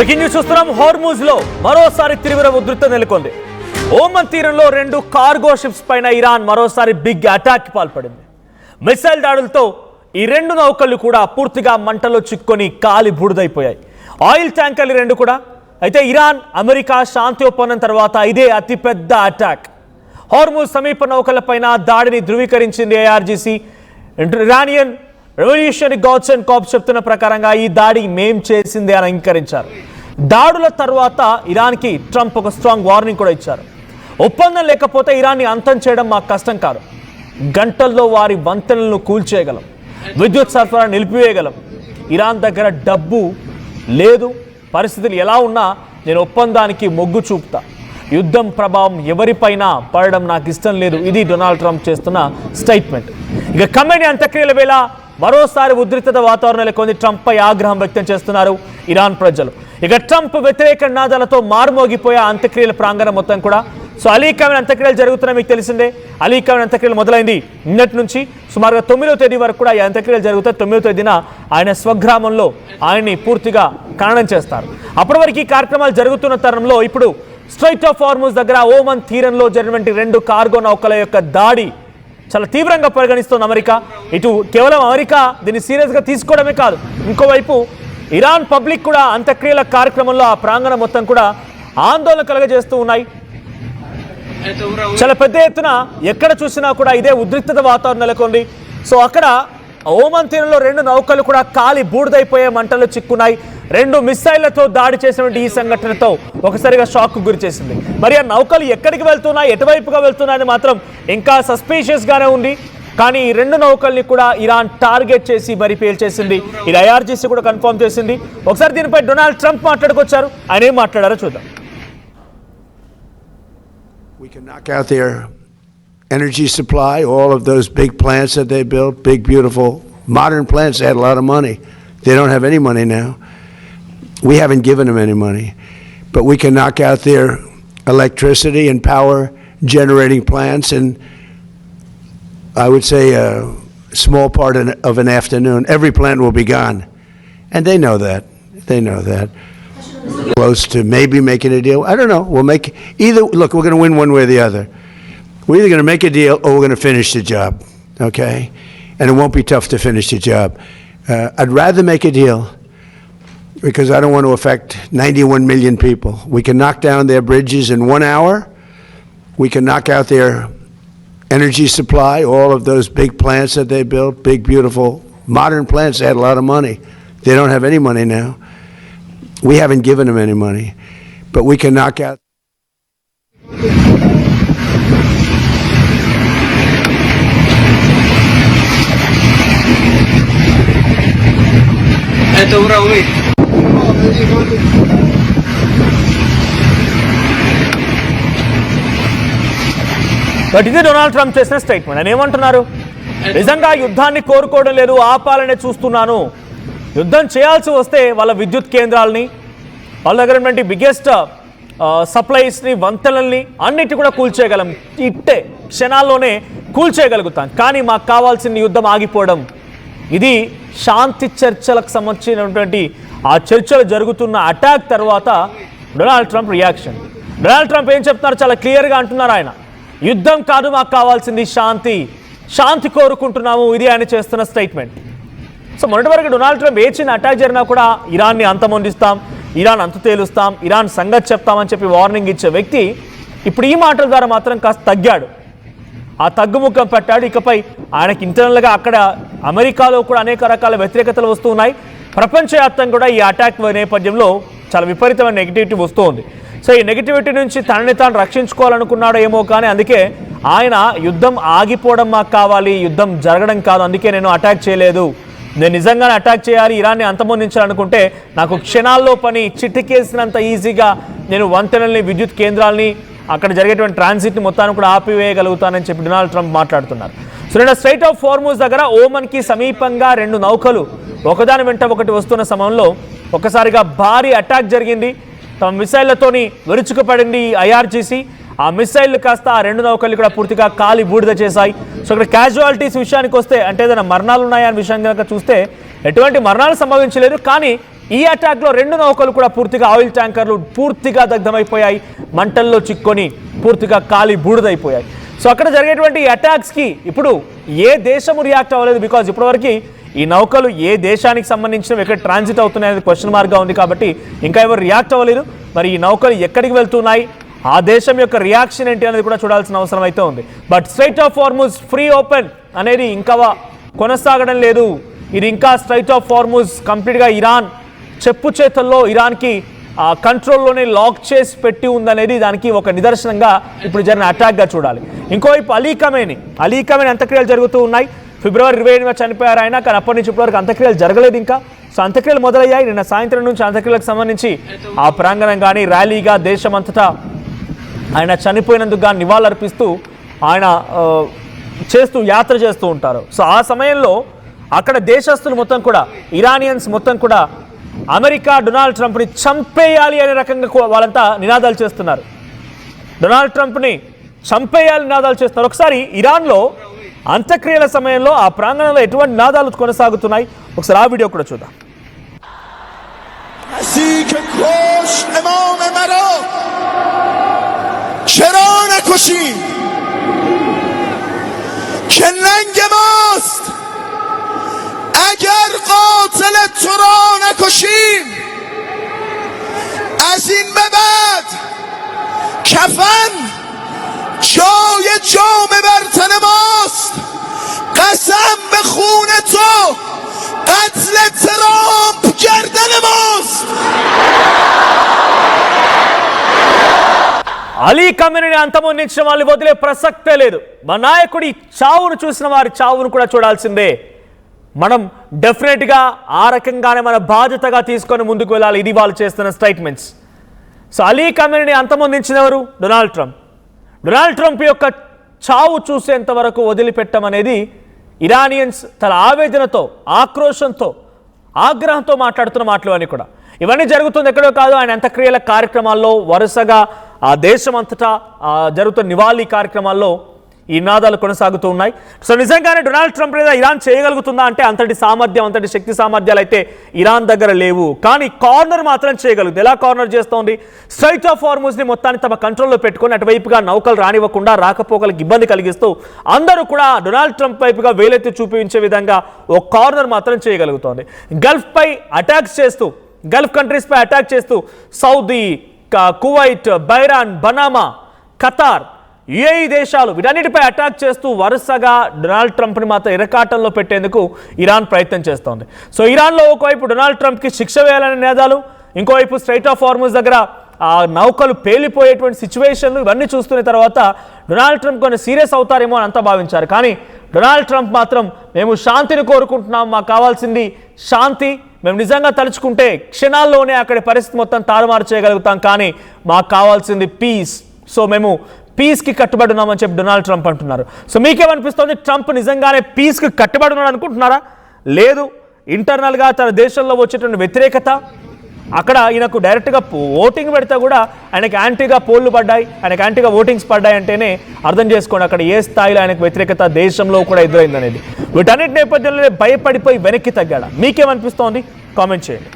Breaking news చూస్తున్నాం. Hormuz లో మరోసారి తీవ్ర ఉద్రిక్తత నెలకొంది. ఓమన్ తీరంలో 2 కార్గో షిప్స్ పైన ఇరాన్ మరోసారి బిగ్ అటాక్ పాల్పడింది. మిసైల్ దాడులతో ఈ 2 నౌకలు కూడా పూర్తిగా మంటలో చిక్కుకొని కాలి బూడిదైపోయాయి. ఆయిల్ ట్యాంకర్లు 2 కూడా. అయితే ఇరాన్ అమెరికా శాంతి ఒప్పందం తర్వాత ఇదే అతిపెద్ద అటాక్. హార్మూజ్ సమీప నౌకలపైన దాడిని ధృవీకరించింది IRGC. Iranian revolutionary guards and corps చెప్తున్న ప్రకారంగా ఈ దాడి మేం చేసిందే అని అంగీకరించారు. దాడుల తర్వాత ఇరాన్కి ట్రంప్ ఒక స్ట్రాంగ్ వార్నింగ్ కూడా ఇచ్చారు. ఒప్పందం లేకపోతే ఇరాన్ని అంతం చేయడం మాకు కష్టం కాదు, గంటల్లో వారి వంతెనలను కూల్చేయగలం, విద్యుత్ సరఫరా నిలిపివేయగలం. ఇరాన్ దగ్గర డబ్బు లేదు, పరిస్థితులు ఎలా ఉన్నా నేను ఒప్పందానికి మొగ్గు చూపుతా, యుద్ధం ప్రభావం ఎవరిపైన పడడం నాకు ఇష్టం లేదు. ఇది డొనాల్డ్ ట్రంప్ చేస్తున్న స్టేట్మెంట్. ఇక ఖమేనీ అంత్యక్రియల వేళ మరోసారి ఉద్రిక్తత వాతావరణం నెలకొంది. ట్రంప్ పై ఆగ్రహం వ్యక్తం చేస్తున్నారు ఇరాన్ ప్రజలు. ఇక ట్రంప్ వ్యతిరేక నినాదాలతో మారుమోగిపోయే అంత్యక్రియల ప్రాంగణం మొత్తం కూడా. సో అలీ ఖమేనీ అంత్యక్రియలు జరుగుతున్నాయి, మీకు తెలిసిందే. అలీ ఖమేనీ అంత్యక్రియలు మొదలైంది నిన్నటి నుంచి. సుమారుగా 9వ తేదీ వరకు కూడా ఈ అంత్యక్రియలు జరుగుతాయి. 9వ తేదీన ఆయన స్వగ్రామంలో ఆయన్ని పూర్తిగా ఖననం చేస్తారు. అప్పటి వరకు ఈ కార్యక్రమాలు జరుగుతున్న తరుణంలో ఇప్పుడు స్ట్రైట్ ఆఫ్ హార్మూజ్ దగ్గర ఓమన్ తీరంలో జరిగినటువంటి 2 కార్గో నౌకల యొక్క దాడి చాలా తీవ్రంగా పరిగణిస్తోంది అమెరికా. ఇటు కేవలం అమెరికా దీన్ని సీరియస్గా తీసుకోవడమే కాదు, ఇంకోవైపు ఇరాన్ పబ్లిక్ కూడా అంత్యక్రియల కార్యక్రమంలో ఆ ప్రాంగణం మొత్తం కూడా ఆందోళన కలుగజేస్తూ ఉన్నాయి. చాలా పెద్ద ఎత్తున ఎక్కడ చూసినా కూడా ఇదే ఉద్రిక్తత వాతావరణం నెలకొంది. సో అక్కడ ఓమన్ తీరంలో 2 నౌకలు కూడా కాలి బూడిదైపోయే మంటలు చిక్కున్నాయి. 2 మిసైళ్లతో దాడి చేసినటువంటి ఈ సంఘటనతో ఒకసారిగా షాక్ గురి చేసింది. మరి ఆ నౌకలు ఎక్కడికి వెళ్తున్నాయి, ఎటువైపుగా వెళ్తున్నాయని మాత్రం ఇంకా సస్పీషియస్గానే ఉంది. కానీ ఈ 2 నౌకల్ని కూడా ఇరాన్ టార్గెట్ చేసి మరి పేల్చేసింది. ఇది ఐఆర్జీసీ కూడా కన్ఫర్మ్ చేసింది. ఒకసారి దీనిపై డొనాల్డ్ ట్రంప్ మాట్లాడుకొచ్చారు. ఆయన ఏం మాట్లాడారో చూద్దాం. We can knock out their energy supply, all of those big plants that they built, big, beautiful, modern plants. They had a lot of money. They don't have any money now. We haven't given them any money. But we can knock out their electricity and power generating plants in, I would say, a small part of an afternoon. Every plant will be gone. And they know that. They know that. Close to maybe making a deal. I don't know. We'll make either. Look, we're going to win one way or the other. We're either going to make a deal or we're going to finish the job. Okay? And it won't be tough to finish the job. I'd rather make a deal because I don't want to affect 91 million people. We can knock down their bridges in 1 hour. We can knock out their energy supply, all of those big plants that they built, big, beautiful, modern plants. They had a lot of money. They don't have any money now. We haven't given them any money, but we can knock out. But ఇది Donald Trump చేసిన statement. ఆయన ఏమంటున్నారు? నిజంగా యుద్ధాన్ని కోరుకోవడం లేదు, ఆపాలనే చూస్తున్నాను. యుద్ధం చేయాల్సి వస్తే వాళ్ళ విద్యుత్ కేంద్రాలని, వాళ్ళ దగ్గర ఉన్నటువంటి బిగ్గెస్ట్ సప్లైస్ని, వంతెనల్ని అన్నిటి కూడా కూల్చేయగలం. ఇట్టే క్షణాల్లోనే కూల్చేయగలుగుతాం. కానీ మాకు కావాల్సిన యుద్ధం ఆగిపోవడం. ఇది శాంతి చర్చలకు సంబంధించినటువంటి ఆ చర్చలు జరుగుతున్న అటాక్ తర్వాత Donald Trump reaction. Donald Trump ఏం చెప్తున్నారు? చాలా క్లియర్గా అంటున్నారు ఆయన, యుద్ధం కాదు మాకు కావాల్సింది శాంతి, శాంతి కోరుకుంటున్నాము. ఇది ఆయన చేస్తున్న స్టేట్మెంట్. సో మొన్నటి వరకు డొనాల్డ్ ట్రంప్ ఏ చిన్న అటాక్ జరిగినా కూడా ఇరాన్ని అంతమొందిస్తాం, ఇరాన్ అంతు తేలుస్తాం, ఇరాన్ సంగతి చెప్తామని చెప్పి వార్నింగ్ ఇచ్చే వ్యక్తి ఇప్పుడు ఈ మాటల ద్వారా మాత్రం కాస్త తగ్గాడు, ఆ తగ్గుముఖం పెట్టాడు. ఇకపై ఆయనకి ఇంటర్నల్గా అక్కడ అమెరికాలో కూడా అనేక రకాల వ్యతిరేకతలు వస్తూ ఉన్నాయి. ప్రపంచవ్యాప్తంగా కూడా ఈ అటాక్ నేపథ్యంలో చాలా విపరీతమైన నెగిటివిటీ వస్తూ ఉంది. సో ఈ నెగిటివిటీ నుంచి తనని తాను రక్షించుకోవాలనుకున్నాడో ఏమో, కానీ అందుకే ఆయన యుద్ధం ఆగిపోవడం మాకు కావాలి, యుద్ధం జరగడం కాదు, అందుకే నేను అటాక్ చేయలేదు. నేను నిజంగానే అటాక్ చేయాలి, ఇరాన్ని అంతమొందించాలనుకుంటే నాకు క్షణాల్లో పని, చిటికేసినంత ఈజీగా నేను వంతెనల్ని, విద్యుత్ కేంద్రాలని, అక్కడ జరిగేటువంటి ట్రాన్సిట్ని మొత్తాన్ని కూడా ఆపివేయగలుగుతానని చెప్పి డొనాల్డ్ ట్రంప్ మాట్లాడుతున్నారు. సో నేను స్ట్రైట్ ఆఫ్ హార్మూజ్ దగ్గర ఓమన్కి సమీపంగా 2 నౌకలు ఒకదాని వెంట ఒకటి వస్తున్న సమయంలో ఒకసారిగా భారీ అటాక్ జరిగింది. తమ మిసైళ్లతోని విరుచుకుపడింది ఐఆర్జీసీ. ఆ మిసైళ్లు కాస్త ఆ 2 నౌకల్ని కూడా పూర్తిగా కాలి బూడిద చేశాయి. సో ఇక్కడ క్యాజువాలిటీస్ విషయానికి వస్తే, అంటే ఏదైనా మరణాలు ఉన్నాయా అనే విషయం కనుక చూస్తే ఎటువంటి మరణాలు సంభవించలేదు, కానీ ఈ అటాక్లో 2 నౌకలు కూడా పూర్తిగా ఆయిల్ ట్యాంకర్లు పూర్తిగా దగ్ధమైపోయాయి, మంటల్లో చిక్కొని పూర్తిగా కాలి బూడిదైపోయాయి. సో అక్కడ జరిగేటువంటి అటాక్స్కి ఇప్పుడు ఏ దేశము రియాక్ట్ అవ్వలేదు, బికాజ్ ఇప్పటివరకు ఈ నౌకలు ఏ దేశానికి సంబంధించినవి ఎక్కడ ట్రాన్సిట్ అవుతున్నాయి అనేది క్వశ్చన్ మార్క్గా ఉంది కాబట్టి ఇంకా ఎవరు రియాక్ట్ అవ్వలేదు. మరి ఈ నౌకలు ఎక్కడికి వెళ్తున్నాయి, ఆ దేశం యొక్క రియాక్షన్ ఏంటి అనేది కూడా చూడాల్సిన అవసరం అయితే ఉంది. But straight of Hormuz free open అనేది ఇంకా కొనసాగడం లేదు. ఇది ఇంకా స్ట్రైట్ ఆఫ్ హార్ముజ్ కంప్లీట్గా ఇరాన్ చెప్పు చేతుల్లో ఇరాన్కి కంట్రోల్లోనే లాక్ చేసి పెట్టి ఉందనేది దానికి ఒక నిదర్శనంగా ఇప్పుడు జరిగిన అటాక్గా చూడాలి. ఇంకోవైపు అలీ ఖమేనీ అంత్యక్రియలు జరుగుతూ ఉన్నాయి. ఫిబ్రవరి 27న చనిపోయారు ఆయన, కానీ అప్పటి నుంచి ఇప్పటివరకు అంత్యక్రియలు జరగలేదు ఇంకా. సో అంత్యక్రియలు మొదలయ్యాయి. నిన్న సాయంత్రం నుంచి అంత్యక్రియలకు సంబంధించి ఆ ప్రాంగణం కానీ ర్యాలీగా దేశమంతటా ఆయన చనిపోయినందుకు కానీ నివాళులర్పిస్తూ ఆయన యాత్ర చేస్తూ ఉంటారు. సో ఆ సమయంలో అక్కడ దేశస్తులు మొత్తం కూడా, ఇరానియన్స్ మొత్తం కూడా అమెరికా డొనాల్డ్ ట్రంప్ని చంపేయాలి అనే రకంగా వాళ్ళంతా నినాదాలు చేస్తున్నారు. డొనాల్డ్ ట్రంప్ని చంపేయాలి నినాదాలు చేస్తున్నారు. ఒకసారి ఇరాన్లో అంత్యక్రియల సమయంలో ఆ ప్రాంగణంలో ఎటువంటి నినాదాలు కొనసాగుతున్నాయి ఒకసారి ఆ వీడియో కూడా చూద్దాం. اگر قاتل تو را نکشیم از این به بعد کفن جای جام بر تن ماست قسم به خون تو قتل ترامپ گردن ماست. అలీ ఖమేనీని అంతమొందించిన వాళ్ళు వదిలే ప్రసక్తే లేదు. మా నాయకుడి చావును చూసిన వారి చావును కూడా చూడాల్సిందే. మనం డెఫినెట్గా ఆ రకంగానే మన బాధ్యతగా తీసుకొని ముందుకు వెళ్ళాలి. ఇది వాళ్ళు చేస్తున్న స్టేట్మెంట్స్. సో అలీ ఖమేనీని అంతమొందించినవారు డొనాల్డ్ ట్రంప్. డొనాల్డ్ ట్రంప్ యొక్క చావు చూసేంత వరకు వదిలిపెట్టమనేది ఇరానియన్స్ తన ఆవేదనతో, ఆక్రోశంతో, ఆగ్రహంతో మాట్లాడుతున్న మాటలు అని కూడా. ఇవన్నీ జరుగుతుంది ఎక్కడో కాదు, ఆయన అంత్యక్రియల కార్యక్రమాల్లో వరుసగా ఆ దేశం అంతటా జరుగుతున్న నివాళి కార్యక్రమాల్లో ఈ నినాదాలు కొనసాగుతూ ఉన్నాయి. సో నిజంగానే డొనాల్డ్ ట్రంప్ మీద ఇరాన్ చేయగలుగుతుందా అంటే అంతటి సామర్థ్యం, అంతటి శక్తి సామర్థ్యాలు అయితే ఇరాన్ దగ్గర లేవు. కానీ కార్నర్ మాత్రం చేయగలుగుతుంది. ఎలా కార్నర్ చేస్తోంది? స్ట్రైట్ ఆఫ్ హార్ముజ్ని మొత్తాన్ని తమ కంట్రోల్లో పెట్టుకొని అటువైపుగా నౌకలు రానివ్వకుండా రాకపోకలకు ఇబ్బంది కలిగిస్తూ అందరూ కూడా డొనాల్డ్ ట్రంప్ వైపుగా వేలెత్తి చూపించే విధంగా ఒక కార్నర్ మాత్రం చేయగలుగుతోంది. గల్ఫ్పై అటాక్స్ చేస్తూ, గల్ఫ్ కంట్రీస్పై అటాక్ చేస్తూ సౌదీ, కువైట్, బైరాన్, బనామా, ఖతార్, యుఏఈ దేశాలు వీటన్నిటిపై అటాక్ చేస్తూ వరుసగా డొనాల్డ్ ట్రంప్ని మాత్రం ఇరకాటంలో పెట్టేందుకు ఇరాన్ ప్రయత్నం చేస్తోంది. సో ఇరాన్లో ఒకవైపు డొనాల్డ్ ట్రంప్కి శిక్ష వేయాలనే నినాదాలు, ఇంకోవైపు స్ట్రైట్ ఆఫ్ హార్ముజ్ దగ్గర ఆ నౌకలు పేలిపోయేటువంటి సిచ్యువేషన్లు ఇవన్నీ చూస్తున్న తర్వాత డొనాల్డ్ ట్రంప్ కొన్ని సీరియస్ అవుతారేమో అని అంతా భావించారు. కానీ డొనాల్డ్ ట్రంప్ మాత్రం మేము శాంతిని కోరుకుంటున్నాం, మాకు కావాల్సింది శాంతి, మేము నిజంగా తలుచుకుంటే క్షణాల్లోనే అక్కడి పరిస్థితి మొత్తం తారుమారు చేయగలుగుతాం, కానీ మాకు కావాల్సింది పీస్. సో మేము పీస్కి కట్టుబడి ఉన్నామని చెప్పి డొనాల్డ్ ట్రంప్ అంటున్నారు. సో మీకేమనిపిస్తుంది? ట్రంప్ నిజంగానే పీస్కి కట్టుబడి ఉన్నాడు అనుకుంటున్నారా? లేదు, ఇంటర్నల్గా తన దేశంలో వచ్చేటువంటి వ్యతిరేకత, అక్కడ ఈయనకు డైరెక్ట్గా ఓటింగ్ పెడితే కూడా ఆయనకు యాంటీగా పోల్లు పడ్డాయి, ఆయనకు యాంటీగా ఓటింగ్స్ పడ్డాయి అంటేనే అర్థం చేసుకోండి అక్కడ ఏ స్థాయిలో ఆయనకు వ్యతిరేకత దేశంలో కూడా ఎదురైంది అనేది. వీటన్నిటి నేపథ్యంలో భయపడిపోయి వెనక్కి తగ్గాడా? మీకేమనిపిస్తోంది? కామెంట్ చేయండి.